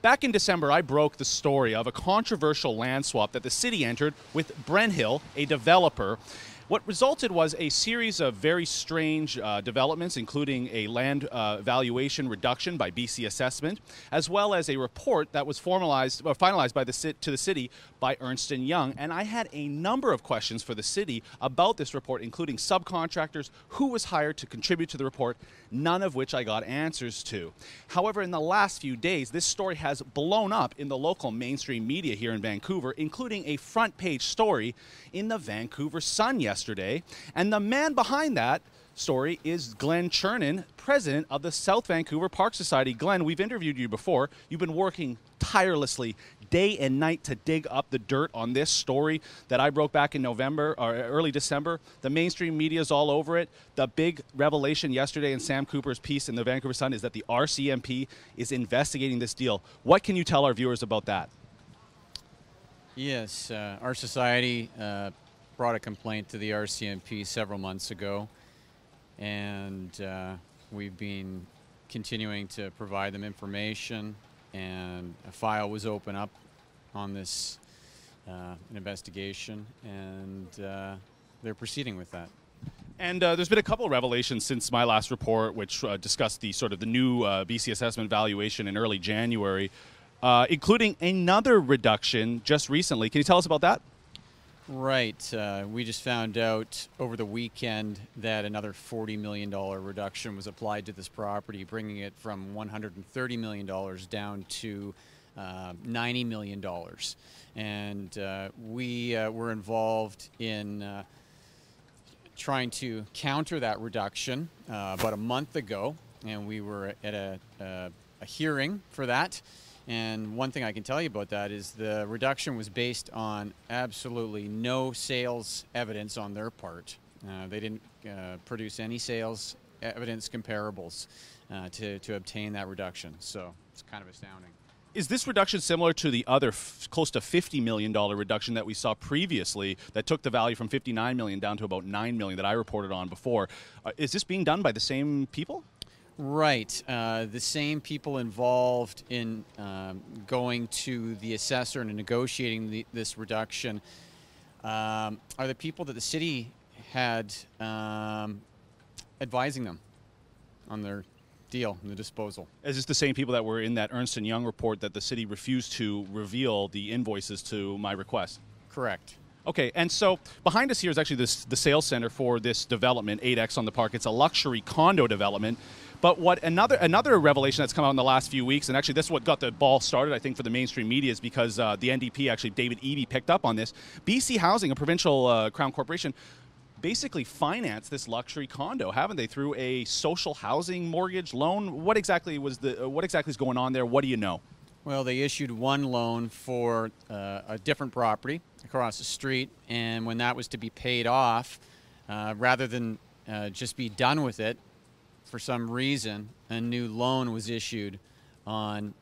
Back in December, I broke the story of a controversial land swap that the city entered with Brenhill, a developer. What resulted was a series of very strange developments, including a land valuation reduction by BC Assessment, as well as a report that was finalized by to the city by Ernst & Young. And I had a number of questions for the city about this report, including subcontractors, who was hired to contribute to the report, none of which I got answers to. However, in the last few days, this story has blown up in the local mainstream media here in Vancouver, including a front page story in the Vancouver Sun yesterday. And the man behind that story is Glenn Chernin, president of the South Vancouver Park Society. Glenn, we've interviewed you before. You've been working tirelessly day and night to dig up the dirt on this story that I broke back in November or early December. The mainstream media is all over it. The big revelation yesterday in Sam Cooper's piece in the Vancouver Sun is that the RCMP is investigating this deal. What can you tell our viewers about that? Yes, our society brought a complaint to the RCMP several months ago, and we've been continuing to provide them information, and a file was opened up on this an investigation, and they're proceeding with that. And there's been a couple of revelations since my last report, which discussed the new BC assessment valuation in early January, including another reduction just recently. Can you tell us about that? Right. We just found out over the weekend that another $40 million reduction was applied to this property, bringing it from $130 million down to $90 million. And we were involved in trying to counter that reduction about a month ago, and we were at a hearing for that. And one thing I can tell you about that is the reduction was based on absolutely no sales evidence on their part. They didn't produce any sales evidence comparables to obtain that reduction. So it's kind of astounding. Is this reduction similar to the other close to $50 million reduction that we saw previously that took the value from $59 million down to about $9 million that I reported on before? Is this being done by the same people? Right. The same people involved in going to the assessor and negotiating this reduction are the people that the city had advising them on their deal and the disposal. Is this the same people that were in that Ernst & Young report that the city refused to reveal the invoices to my request? Correct. Okay, and so behind us here is actually the sales center for this development, 8X on the Park. It's a luxury condo development. But what another revelation that's come out in the last few weeks, and actually this is what got the ball started, I think, for the mainstream media, is because the NDP, actually David Eby, picked up on this. BC Housing, a provincial crown corporation, basically financed this luxury condo, haven't they, through a social housing mortgage loan? What exactly is going on there? What do you know? Well, they issued one loan for a different property across the street, and when that was to be paid off, rather than just be done with it, for some reason, a new loan was issued on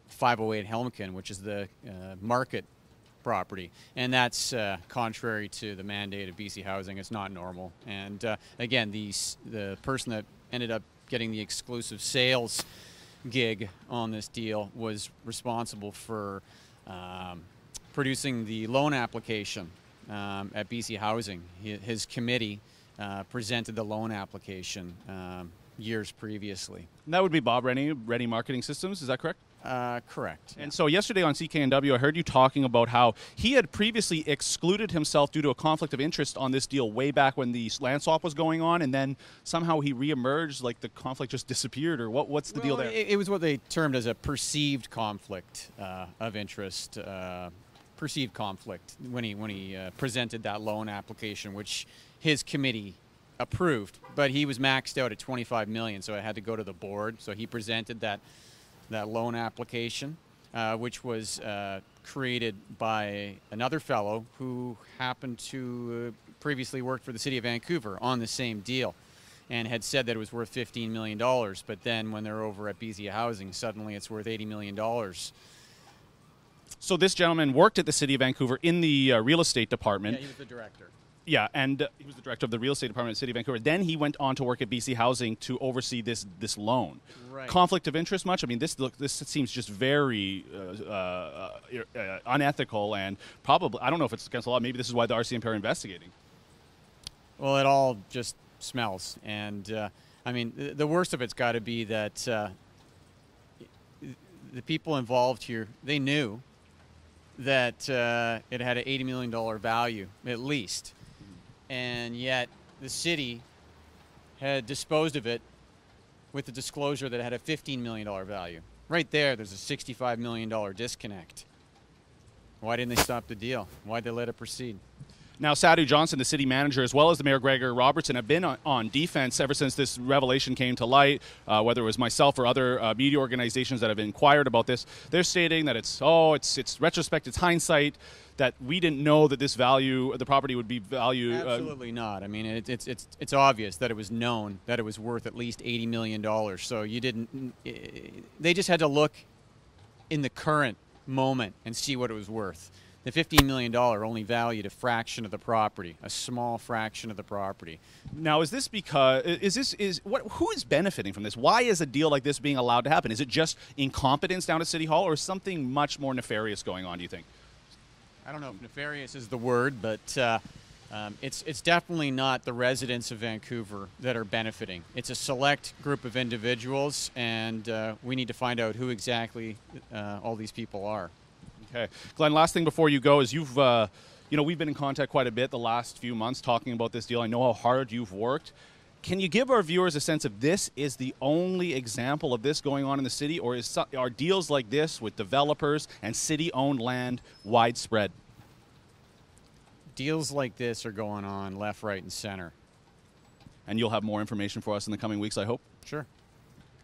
508 Helmcken, which is the market property. And that's contrary to the mandate of BC Housing. It's not normal. And again, the person that ended up getting the exclusive sales gig on this deal was responsible for producing the loan application at BC Housing. His committee presented the loan application years previously. And that would be Bob Rennie Marketing Systems, is that correct? Correct. And so yesterday on CKNW, I heard you talking about how he had previously excluded himself due to a conflict of interest on this deal way back when the land swap was going on, and then somehow he reemerged, like the conflict just disappeared, or what's the deal there? It was what they termed as a perceived conflict of interest, perceived conflict, when he presented that loan application, which his committee approved, but he was maxed out at $25 million, so it had to go to the board. So he presented that loan application, which was created by another fellow who happened to previously worked for the city of Vancouver on the same deal, and had said that it was worth $15 million. But then when they're over at BC Housing, suddenly it's worth $80 million. So this gentleman worked at the city of Vancouver in the real estate department. Yeah, he was the director. Yeah, and he was the director of the real estate department of the City of Vancouver. Then he went on to work at BC Housing to oversee this loan. Right. Conflict of interest much? I mean, this seems just very unethical, and probably, I don't know if it's against the law. Maybe this is why the RCMP are investigating. Well, it all just smells. And, I mean, the worst of it's got to be that the people involved here, they knew that it had an $80 million value, at least. And yet the city had disposed of it with the disclosure that it had a $15 million value. Right there, there's a $65 million disconnect. Why didn't they stop the deal? Why did they let it proceed? Now, Sadhu Johnson, the city manager, as well as the mayor, Gregor Robertson, have been on defense ever since this revelation came to light, whether it was myself or other media organizations that have inquired about this. They're stating that it's retrospect, it's hindsight, that we didn't know that this value, the property would be valued. Absolutely not. I mean, it's obvious that it was known that it was worth at least $80 million. So you didn't, they just had to look in the current moment and see what it was worth. The $15 million only valued a fraction of the property, a small fraction of the property. Now, is this because, who is benefiting from this? Why is a deal like this being allowed to happen? Is it just incompetence down at City Hall, or is something much more nefarious going on, do you think? I don't know if nefarious is the word, but it's definitely not the residents of Vancouver that are benefiting. It's a select group of individuals, and we need to find out who exactly all these people are. Okay, Glenn, last thing before you go is we've been in contact quite a bit the last few months talking about this deal. I know how hard you've worked. Can you give our viewers a sense of this is the only example of this going on in the city, or are deals like this with developers and city-owned land widespread? Deals like this are going on left, right, and center. And you'll have more information for us in the coming weeks, I hope? Sure.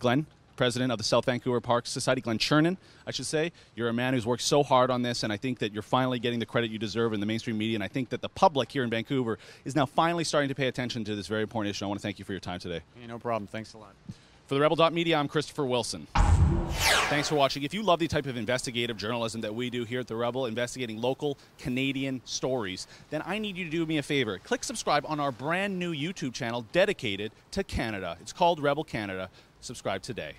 Glenn, president of the South Vancouver Parks Society, Glenn Chernin, I should say. You're a man who's worked so hard on this, and I think that you're finally getting the credit you deserve in the mainstream media, and I think that the public here in Vancouver is now finally starting to pay attention to this very important issue. I want to thank you for your time today. Hey, no problem. Thanks a lot. For the Rebel.media, I'm Christopher Wilson. Thanks for watching. If you love the type of investigative journalism that we do here at The Rebel, investigating local Canadian stories, then I need you to do me a favor. Click subscribe on our brand new YouTube channel dedicated to Canada. It's called Rebel Canada. Subscribe today.